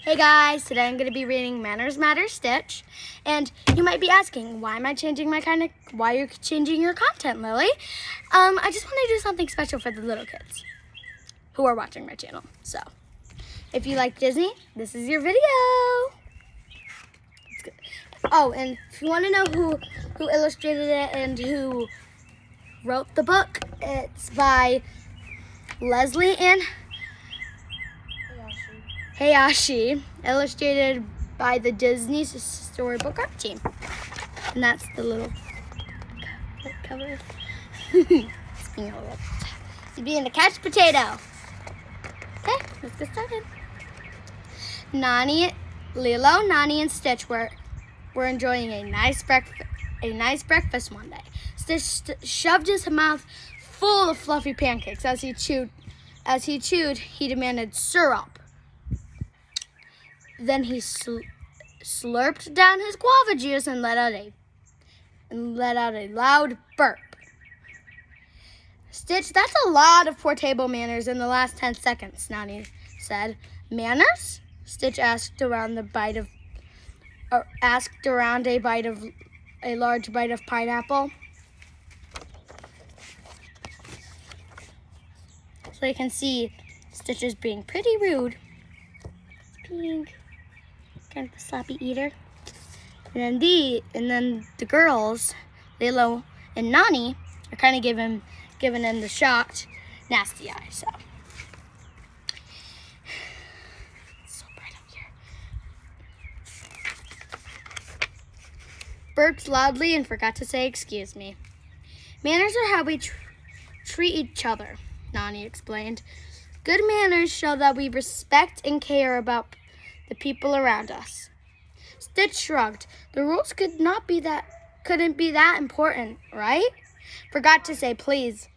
Hey guys, today I'm going to be reading Manners Matter Stitch, and you might be asking, why are you changing your content, Lily? I just want to do something special for the little kids who are watching my channel. So, if you like Disney, this is your video. Oh, and if you want to know who illustrated it and who wrote the book, it's by Leslie and Hayashi, illustrated by the Disney Storybook Art Team. And that's the little cover. Speaking of it, it's being a couch potato. Okay, let's get started. Lilo, Nani, and Stitch were enjoying a nice breakfast one day. Stitch shoved his mouth full of fluffy pancakes. As he chewed, he demanded syrup. Then he slurped down his guava juice and let out a loud burp. Stitch, that's a lot of poor table manners in the last 10 seconds, Nani said. Manners? Stitch asked around a large bite of pineapple. So you can see Stitch is being pretty rude. Being kind of a sloppy eater. And then the girls, Lilo and Nani, are kind of giving him the shocked, nasty eye. So it's so bright up here. Burped loudly and forgot to say excuse me. Manners are how we treat each other, Nani explained. Good manners show that we respect and care about the people around us. Stitch shrugged. The rules couldn't be that important, right? Forgot to say please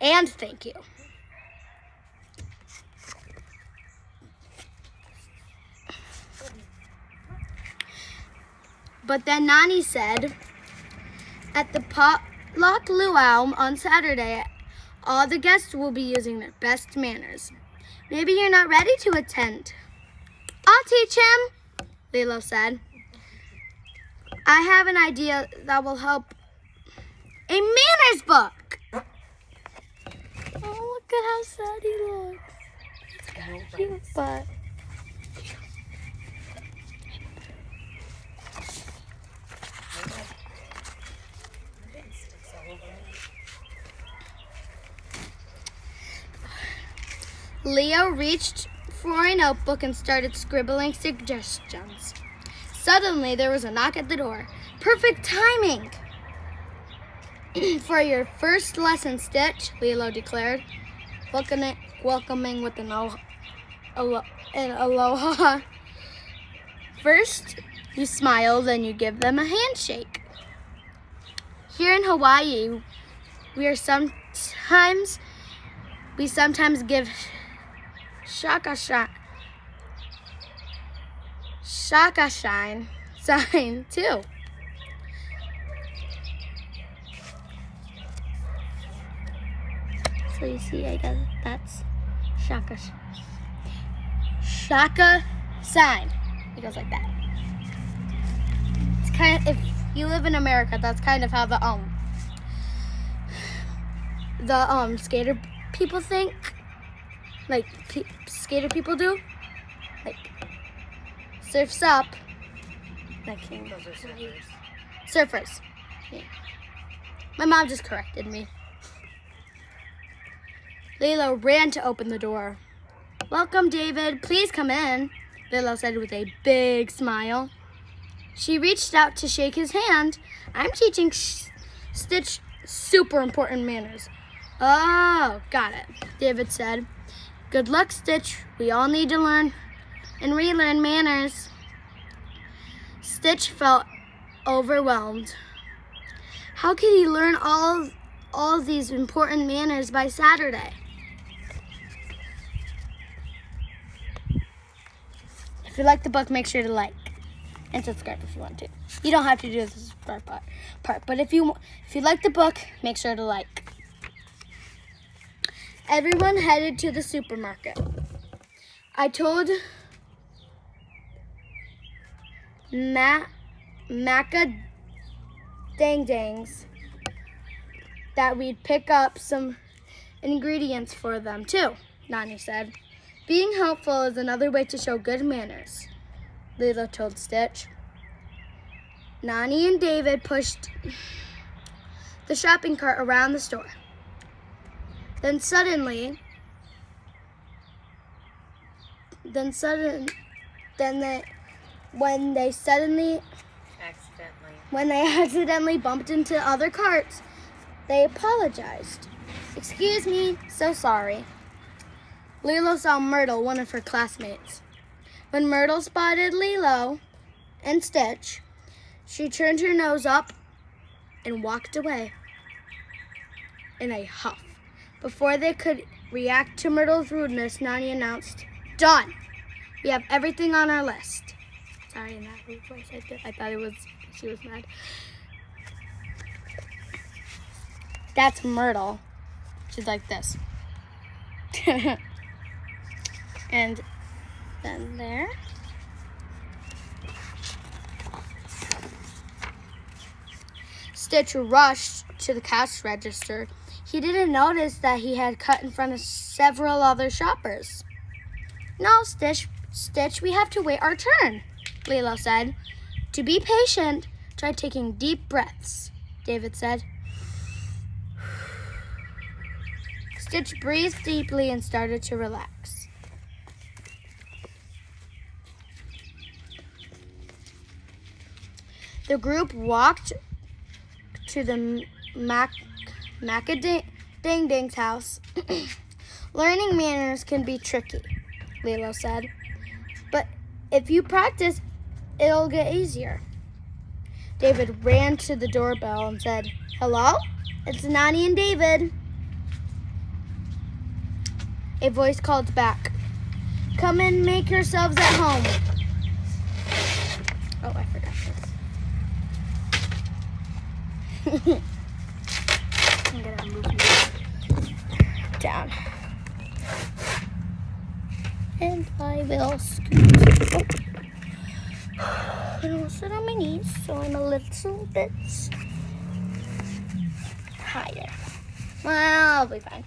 and thank you. But then Nani said, at the potluck luau on Saturday, all the guests will be using their best manners. Maybe you're not ready to attend. I'll teach him, Lilo said. I have an idea that will help. A manners book. Oh, look at how sad he looks. It's kind of cute, but Leo reached for a notebook and started scribbling suggestions. Suddenly, there was a knock at the door. Perfect timing! For your first lesson, Stitch, Lilo declared, welcoming with an aloha. First, you smile, then you give them a handshake. Here in Hawaii, we sometimes give shaka shine sign too. So you see, I guess that's shaka sign. It goes like that. It's kind of, if you live in America, that's kind of how the skater people think. Like skater people do, like surfs up, like those are surfers. Yeah. My mom just corrected me. Lilo ran to open the door. Welcome, David. Please come in, Lilo said with a big smile. She reached out to shake his hand. I'm teaching Stitch super important manners. Oh, got it, David said. Good luck, Stitch. We all need to learn and relearn manners. Stitch felt overwhelmed. How could he learn all these important manners by Saturday? If you like the book, make sure to like and subscribe if you want to. You don't have to do this part, but if you like the book, make sure to like. Everyone headed to the supermarket. I told macadangdangs that we'd pick up some ingredients for them too, Nani said. Being helpful is another way to show good manners, Lilo told Stitch. Nani and David pushed the shopping cart around the store. When they accidentally bumped into other carts, they apologized. "Excuse me, so sorry." Lilo saw Myrtle, one of her classmates. When Myrtle spotted Lilo and Stitch, she turned her nose up and walked away in a huff. Before they could react to Myrtle's rudeness, Nani announced, "Done! We have everything on our list." Sorry, in that rude voice, I thought she was mad. That's Myrtle. She's like this. And then there. Stitch rushed to the cash register. He didn't notice that he had cut in front of several other shoppers. "No, Stitch, we have to wait our turn," Lilo said. "To be patient, try taking deep breaths," David said. Stitch breathed deeply and started to relax. The group walked to the Macadangdang's house. "Learning manners can be tricky," Lilo said. "But if you practice, it'll get easier." David ran to the doorbell and said, "Hello? It's Nani and David." A voice called back, "Come and make yourselves at home." Oh, I forgot this. I'm gonna move you down. And I will scoot. I don't sit on my knees, so I'm a little bit higher. Well, I'll be fine.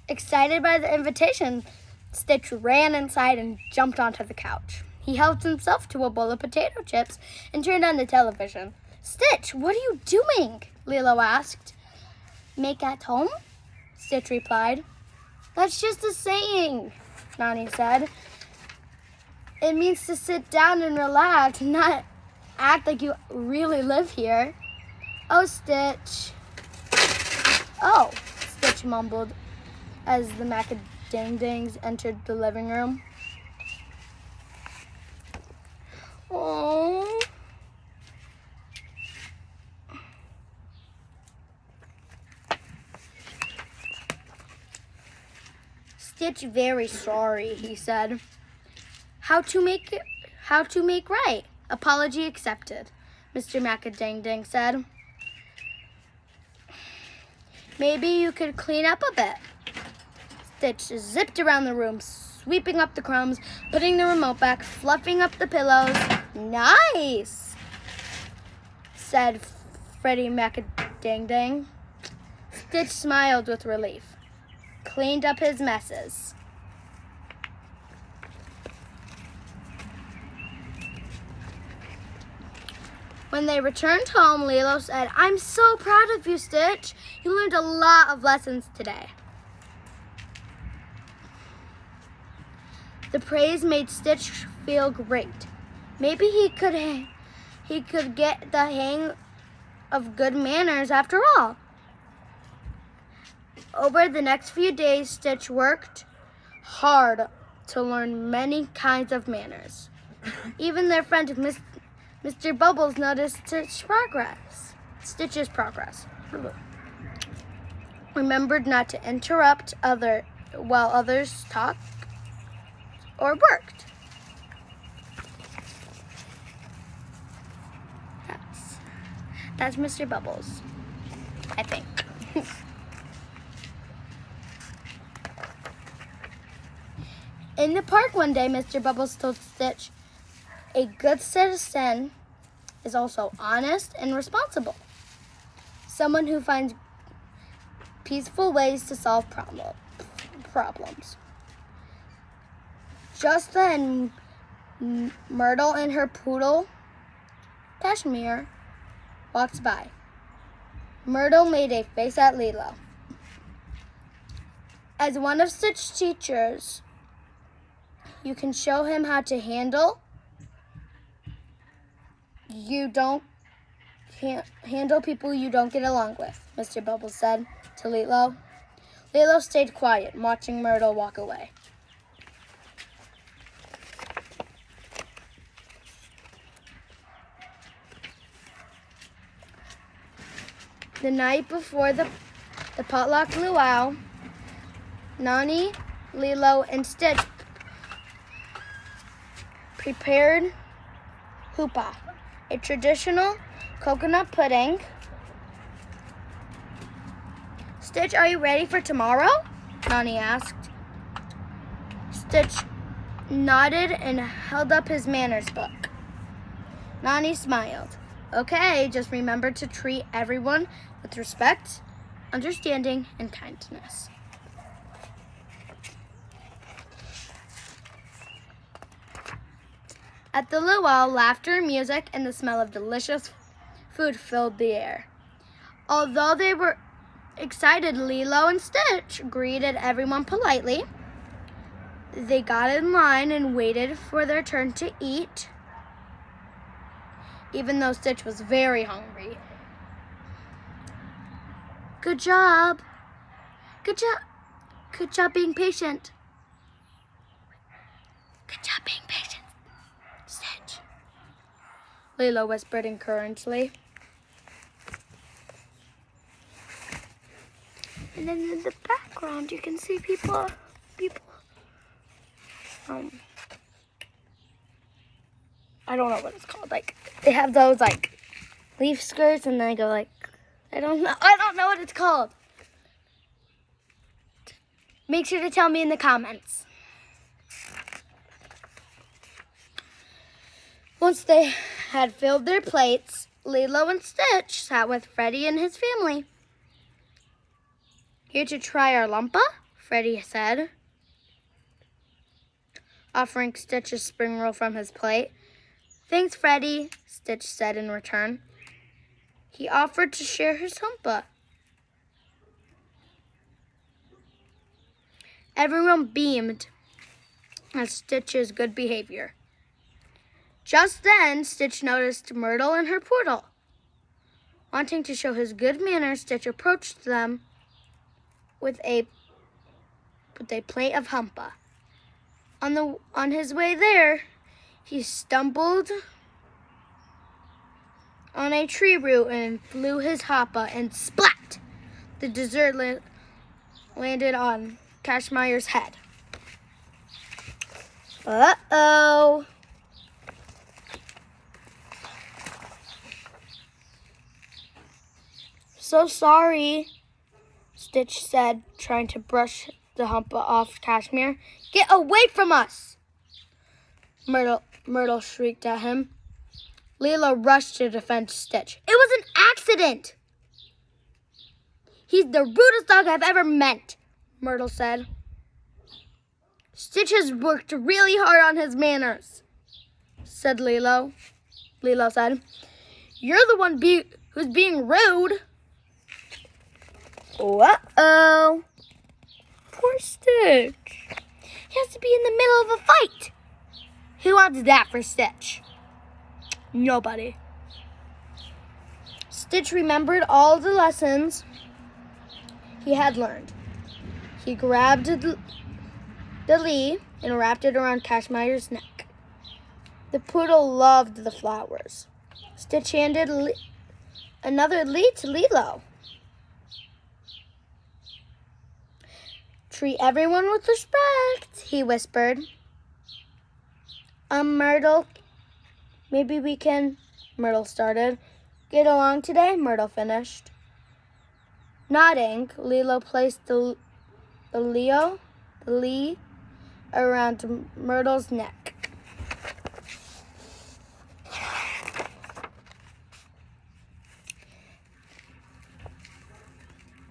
Excited by the invitation, Stitch ran inside and jumped onto the couch. He helped himself to a bowl of potato chips and turned on the television. "Stitch, what are you doing?" Lilo asked. "Make at home?" Stitch replied. "That's just a saying," Nani said. "It means to sit down and relax, not act like you really live here." "Oh, Stitch." "Oh," Stitch mumbled as the Macadangdangs entered the living room. "Oh." "Stitch, very sorry," he said. How to make right. Apology accepted," Mr. Macadangdang said. "Maybe you could clean up a bit." Stitch zipped around the room, sweeping up the crumbs, putting the remote back, fluffing up the pillows. "Nice," said Freddie Macadangdang. Stitch smiled with relief, cleaned up his messes. When they returned home, Lilo said, "I'm so proud of you, Stitch. You learned a lot of lessons today." The praise made Stitch feel great. Maybe he could get the hang of good manners after all. Over the next few days, Stitch worked hard to learn many kinds of manners. Even their friend Mr. Bubbles noticed Stitch's progress. Remembered not to interrupt while others talked or worked. That's Mr. Bubbles, I think. In the park one day, Mr. Bubbles told Stitch, "A good citizen is also honest and responsible. Someone who finds peaceful ways to solve problems." Just then, Myrtle and her poodle, Cashmere, walked by. Myrtle made a face at Lilo. As one of Stitch's teachers, you can show him how to handle. Can't handle people you don't get along with, Mr. Bubbles said to Lilo. Lilo stayed quiet, watching Myrtle walk away. The night before the potluck luau, Nani, Lilo, and Stitch prepared hupa, a traditional coconut pudding. "Stitch, are you ready for tomorrow?" Nani asked. Stitch nodded and held up his manners book. Nani smiled. "Okay, just remember to treat everyone with respect, understanding, and kindness." At the luau, laughter, music, and the smell of delicious food filled the air. Although they were excited, Lilo and Stitch greeted everyone politely. They got in line and waited for their turn to eat, even though Stitch was very hungry. "Good job. Good job. Good job being patient. Good job being patient, Stitch," Lilo whispered encouragingly. And then in the background, you can see people. I don't know what it's called. Like, they have those like leaf skirts, and then they go like, I don't know what it's called. Make sure to tell me in the comments. Once they had filled their plates, Lilo and Stitch sat with Freddie and his family. "Here to try our lumpa?" Freddie said, offering Stitch a spring roll from his plate. "Thanks, Freddie," Stitch said in return. He offered to share his lumpa. Everyone beamed at Stitch's good behavior. Just then, Stitch noticed Myrtle and her poodle. Wanting to show his good manners, Stitch approached them with a plate of humpa. On his way there, he stumbled on a tree root and flew his humpa, and splat! The dessert landed on Cashmere's head. Uh-oh! "So sorry," Stitch said, trying to brush the humpa off Cashmere. "Get away from us!" Myrtle shrieked at him. Lilo rushed to defend Stitch. "It was an accident!" "He's the rudest dog I've ever met," Myrtle said. "Stitch has worked really hard on his manners," said Lilo. Lilo said, "You're the one who's being rude." Uh-oh. Poor Stitch. He has to be in the middle of a fight. Who wants that for Stitch? Nobody. Stitch remembered all the lessons he had learned. He grabbed the leaf and wrapped it around Cashmere's neck. The poodle loved the flowers. Stitch handed another leaf to Lilo. "Treat everyone with respect," he whispered. Myrtle, maybe we can," Myrtle started. "Get along today," Myrtle finished. Nodding, Lilo placed the leaf around Myrtle's neck.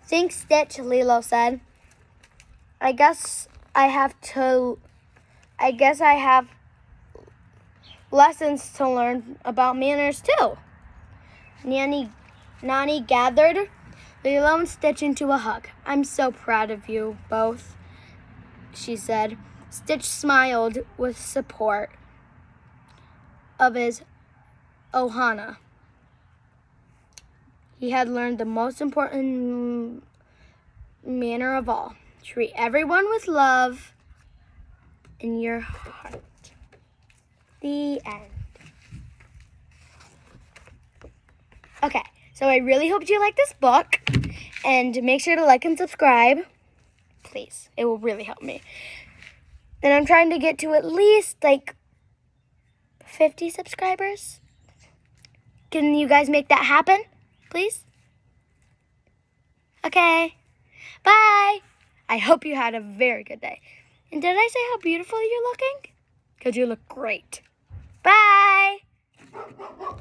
Thanks, Stitch, Lilo said. I guess I have lessons to learn about manners too. Nani gathered Lilo and Stitch into a hug. I'm so proud of you both, she said. Stitch smiled with support of his Ohana. He had learned the most important manner of all. Treat everyone with love in your heart. The end. Okay, so I really hope you like this book. And make sure to like and subscribe. Please, it will really help me. And I'm trying to get to at least 50 subscribers. Can you guys make that happen, please? Okay, bye. I hope you had a very good day. And did I say how beautiful you're looking? Because you look great. Bye.